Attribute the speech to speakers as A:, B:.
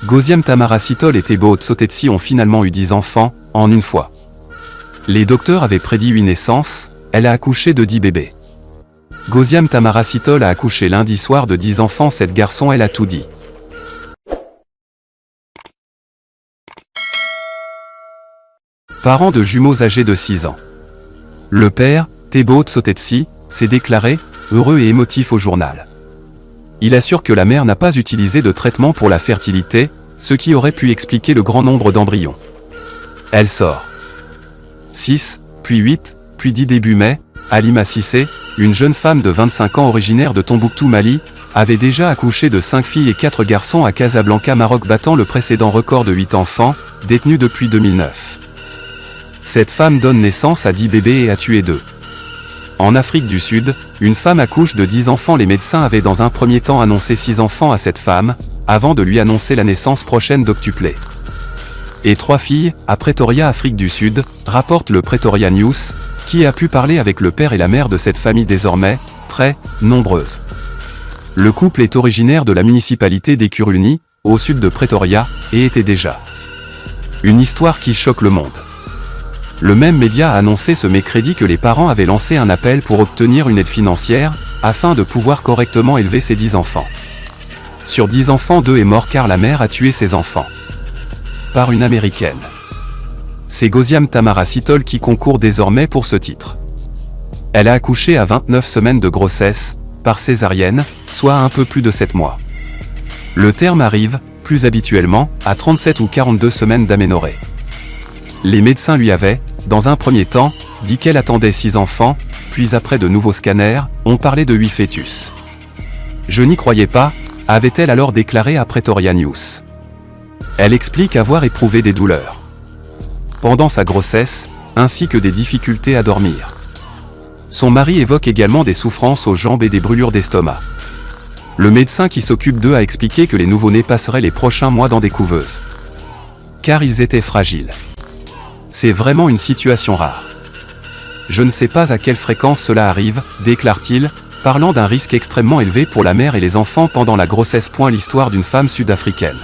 A: Gauziam Tamaracitol et Thébault Tsotetsi ont finalement eu 10 enfants, en une fois. Les docteurs avaient prédit 8 naissances, elle a accouché de 10 bébés. Gauziam Tamaracitol a accouché lundi soir de 10 enfants, 7 garçons, elle a tout dit. Parents de jumeaux âgés de 6 ans. Le père, Thébault Tsotetsi, s'est déclaré heureux et émotif au journal. Il assure que la mère n'a pas utilisé de traitement pour la fertilité, ce qui aurait pu expliquer le grand nombre d'embryons. Elle sort. 6, puis 8, puis 10 début mai, Halima Cissé, une jeune femme de 25 ans originaire de Tombouctou, Mali, avait déjà accouché de 5 filles et 4 garçons à Casablanca, Maroc, battant le précédent record de 8 enfants, détenu depuis 2009. Cette femme donne naissance à 10 bébés et a tué 2. En Afrique du Sud, une femme accouche de 10 enfants. Les médecins avaient dans un premier temps annoncé 6 enfants à cette femme, avant de lui annoncer la naissance prochaine d'octuplés. Et 3 filles, à Pretoria, Afrique du Sud, rapporte le Pretoria News, qui a pu parler avec le père et la mère de cette famille désormais, très nombreuse. Le couple est originaire de la municipalité d'Ekurhuleni, au sud de Pretoria, et était déjà une histoire qui choque le monde. Le même média a annoncé ce mercredi que les parents avaient lancé un appel pour obtenir une aide financière, afin de pouvoir correctement élever ses 10 enfants. Sur 10 enfants, 2 est mort car la mère a tué ses enfants. Par une américaine. C'est Gauziam Tamaracitol qui concourt désormais pour ce titre. Elle a accouché à 29 semaines de grossesse, par césarienne, soit un peu plus de 7 mois. Le terme arrive, plus habituellement, à 37 ou 42 semaines d'aménorrhée. Les médecins lui avaient, dans un premier temps, dit qu'elle attendait 6 enfants, puis après de nouveaux scanners, on parlait de 8 fœtus. Je n'y croyais pas, avait-elle alors déclaré à Pretoria News. Elle explique avoir éprouvé des douleurs pendant sa grossesse, ainsi que des difficultés à dormir. Son mari évoque également des souffrances aux jambes et des brûlures d'estomac. Le médecin qui s'occupe d'eux a expliqué que les nouveau-nés passeraient les prochains mois dans des couveuses, car ils étaient fragiles. C'est vraiment une situation rare. Je ne sais pas à quelle fréquence cela arrive, déclare-t-il, parlant d'un risque extrêmement élevé pour la mère et les enfants pendant la grossesse. L'histoire d'une femme sud-africaine.